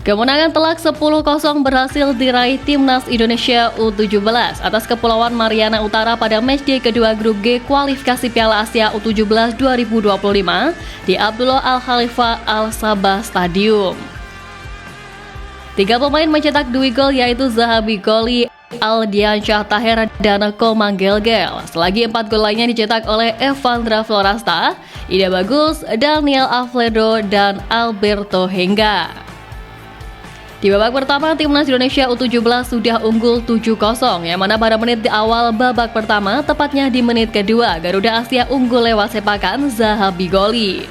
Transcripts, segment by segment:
Kemenangan telak 10-0 berhasil diraih Timnas Indonesia U17 atas Kepulauan Mariana Utara pada matchday kedua grup G kualifikasi Piala Asia U17 2025 di Abdullah Al Khalifa Al Sabah Stadium. 3 pemain mencetak 2 gol yaitu Zahabi Goli, Aldiansyah Taher, dan Komang Gelgel. Selagi 4 gol lainnya dicetak oleh Evandra Florasta, Ida Bagus, Daniel Alfredo, dan Alberto Hengga. Di babak pertama, Timnas Indonesia U17 sudah unggul 7-0, yang mana pada menit di awal babak pertama, tepatnya di menit kedua, Garuda Asia unggul lewat sepakan Zahabi Goli.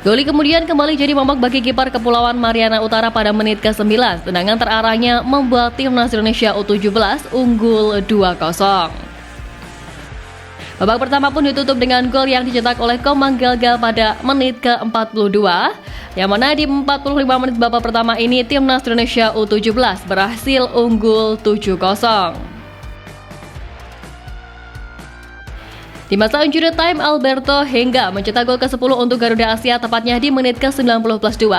Goli kemudian kembali jadi momok bagi kiper Kepulauan Mariana Utara pada menit ke-9, tendangan terarahnya membuat Timnas Indonesia U17 unggul 2-0. Babak pertama pun ditutup dengan gol yang dicetak oleh Komang Gelgel pada menit ke-42, yang mana di 45 menit babak pertama ini Timnas Indonesia U17 berhasil unggul 7-0. Di masa injury time, Alberto Hengga mencetak gol ke-10 untuk Garuda Asia tepatnya di menit ke-90+2,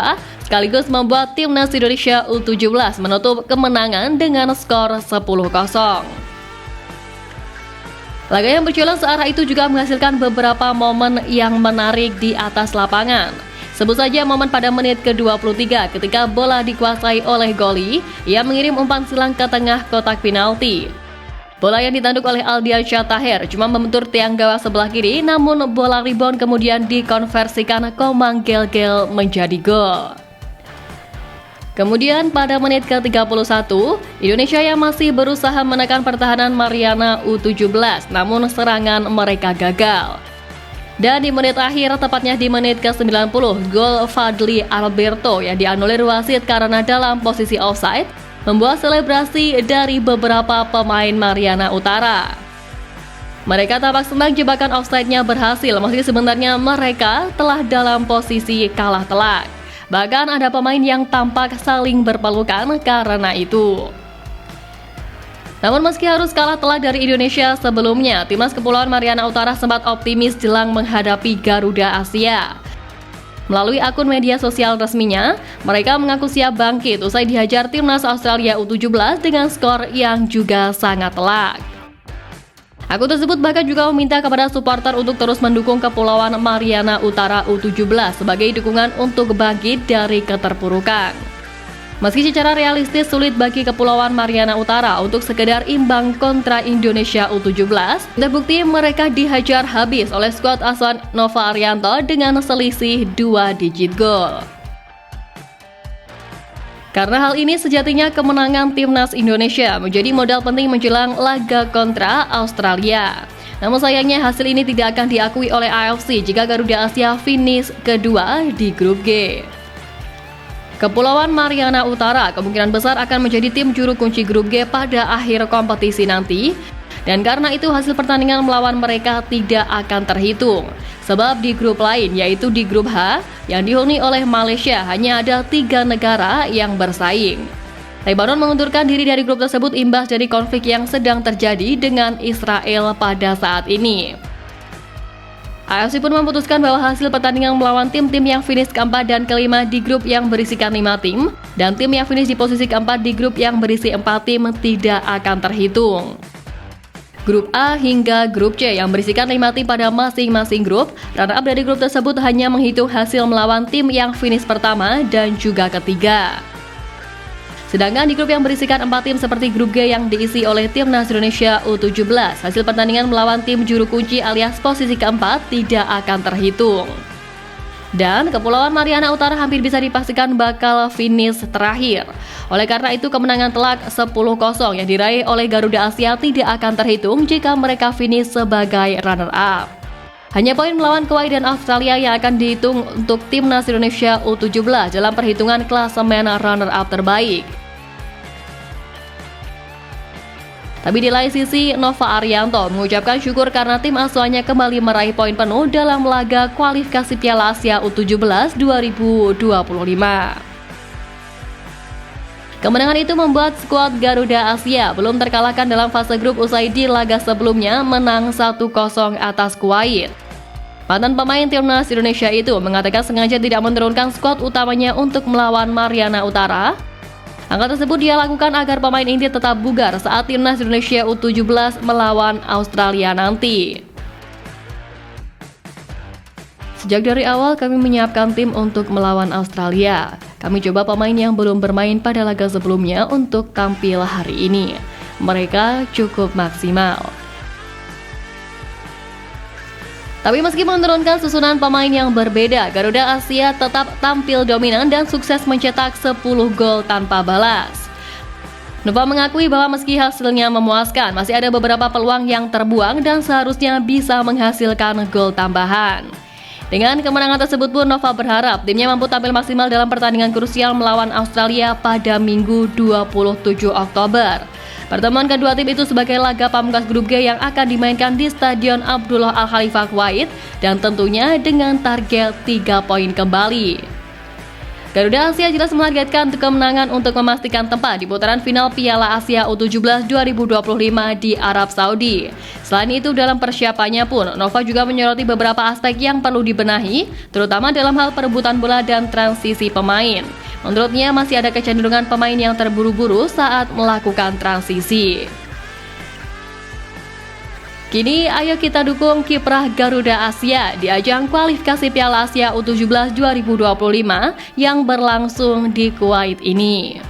sekaligus membuat Timnas Indonesia U17 menutup kemenangan dengan skor 10-0. Laga yang berjalan searah itu juga menghasilkan beberapa momen yang menarik di atas lapangan. Sebut saja momen pada menit ke-23 ketika bola dikuasai oleh Goli, ia mengirim umpan silang ke tengah kotak penalti. Bola yang ditanduk oleh Aldiansyah Taher cuma membentur tiang gawang sebelah kiri, namun bola rebound kemudian dikonversikan Komang Gelgel menjadi gol. Kemudian pada menit ke-31, Indonesia yang masih berusaha menekan pertahanan Mariana U17, namun serangan mereka gagal. Dan di menit akhir, tepatnya di menit ke-90, gol Fadli Alberto yang dianulir wasit karena dalam posisi offside, membuat selebrasi dari beberapa pemain Mariana Utara. Mereka tampak senang jebakan offside-nya berhasil, meski sebenarnya mereka telah dalam posisi kalah telak. Bahkan ada pemain yang tampak saling berpelukan karena itu. Namun meski harus kalah telak dari Indonesia sebelumnya, Timnas Kepulauan Mariana Utara sempat optimis jelang menghadapi Garuda Asia. Melalui akun media sosial resminya, mereka mengaku siap bangkit usai dihajar Timnas Australia U17 dengan skor yang juga sangat telak. Akun tersebut bahkan juga meminta kepada supporter untuk terus mendukung Kepulauan Mariana Utara U17 sebagai dukungan untuk bangkit dari keterpurukan. Meski secara realistis sulit bagi Kepulauan Mariana Utara untuk sekedar imbang kontra Indonesia U17, terbukti mereka dihajar habis oleh skuad asuhan Nova Arianto dengan selisih 2 digit gol. Karena hal ini sejatinya kemenangan Timnas Indonesia menjadi modal penting menjelang laga kontra Australia. Namun sayangnya hasil ini tidak akan diakui oleh AFC jika Garuda Asia finish kedua di grup G. Kepulauan Mariana Utara kemungkinan besar akan menjadi tim juru kunci grup G pada akhir kompetisi nanti. Dan karena itu hasil pertandingan melawan mereka tidak akan terhitung. Sebab di grup lain yaitu di grup H yang dihuni oleh Malaysia hanya ada 3 negara yang bersaing. Lebanon mengundurkan diri dari grup tersebut imbas dari konflik yang sedang terjadi dengan Israel pada saat ini. AFC pun memutuskan bahwa hasil pertandingan melawan tim-tim yang finish keempat dan kelima di grup yang berisikan 5 tim dan tim yang finish di posisi keempat di grup yang berisi 4 tim tidak akan terhitung. Grup A hingga grup C yang berisikan 5 tim pada masing-masing grup, runner-up dari grup tersebut hanya menghitung hasil melawan tim yang finish pertama dan juga ketiga. Sedangkan di grup yang berisikan 4 tim seperti grup G yang diisi oleh Timnas Indonesia U17, hasil pertandingan melawan tim juru kunci alias posisi keempat tidak akan terhitung. Dan Kepulauan Mariana Utara hampir bisa dipastikan bakal finish terakhir. Oleh karena itu kemenangan telak 10-0 yang diraih oleh Garuda Asia tidak akan terhitung jika mereka finish sebagai runner-up. Hanya poin melawan Kuwait dan Australia yang akan dihitung untuk Timnas Indonesia U17 dalam perhitungan klasemen runner-up terbaik. Tapi di lain sisi, Nova Arianto mengucapkan syukur karena tim asuhannya kembali meraih poin penuh dalam laga kualifikasi Piala Asia U17 2025. Kemenangan itu membuat skuad Garuda Asia belum terkalahkan dalam fase grup usai di laga sebelumnya menang 1-0 atas Kuwait. Mantan pemain timnas Indonesia itu mengatakan sengaja tidak menurunkan skuad utamanya untuk melawan Mariana Utara. Angka tersebut dia lakukan agar pemain inti tetap bugar saat timnas Indonesia U17 melawan Australia nanti. Sejak dari awal kami menyiapkan tim untuk melawan Australia. Kami coba pemain yang belum bermain pada laga sebelumnya untuk tampil hari ini. Mereka cukup maksimal. Tapi meski menurunkan susunan pemain yang berbeda, Garuda Asia tetap tampil dominan dan sukses mencetak 10 gol tanpa balas. Nova mengakui bahwa meski hasilnya memuaskan, masih ada beberapa peluang yang terbuang dan seharusnya bisa menghasilkan gol tambahan. Dengan kemenangan tersebut pun Nova berharap timnya mampu tampil maksimal dalam pertandingan krusial melawan Australia pada Minggu 27 Oktober. Pertemuan kedua tim itu sebagai laga pamungkas grup G yang akan dimainkan di Stadion Abdullah Al Khalifah Kuwait dan tentunya dengan target 3 poin kembali. Garuda Asia jelas menargetkan kemenangan untuk memastikan tempat di putaran final Piala Asia U17 2025 di Arab Saudi. Selain itu dalam persiapannya pun Nova juga menyoroti beberapa aspek yang perlu dibenahi, terutama dalam hal perebutan bola dan transisi pemain. Menurutnya masih ada kecenderungan pemain yang terburu-buru saat melakukan transisi. Kini ayo kita dukung kiprah Garuda Asia di ajang kualifikasi Piala Asia U17 2025 yang berlangsung di Kuwait ini.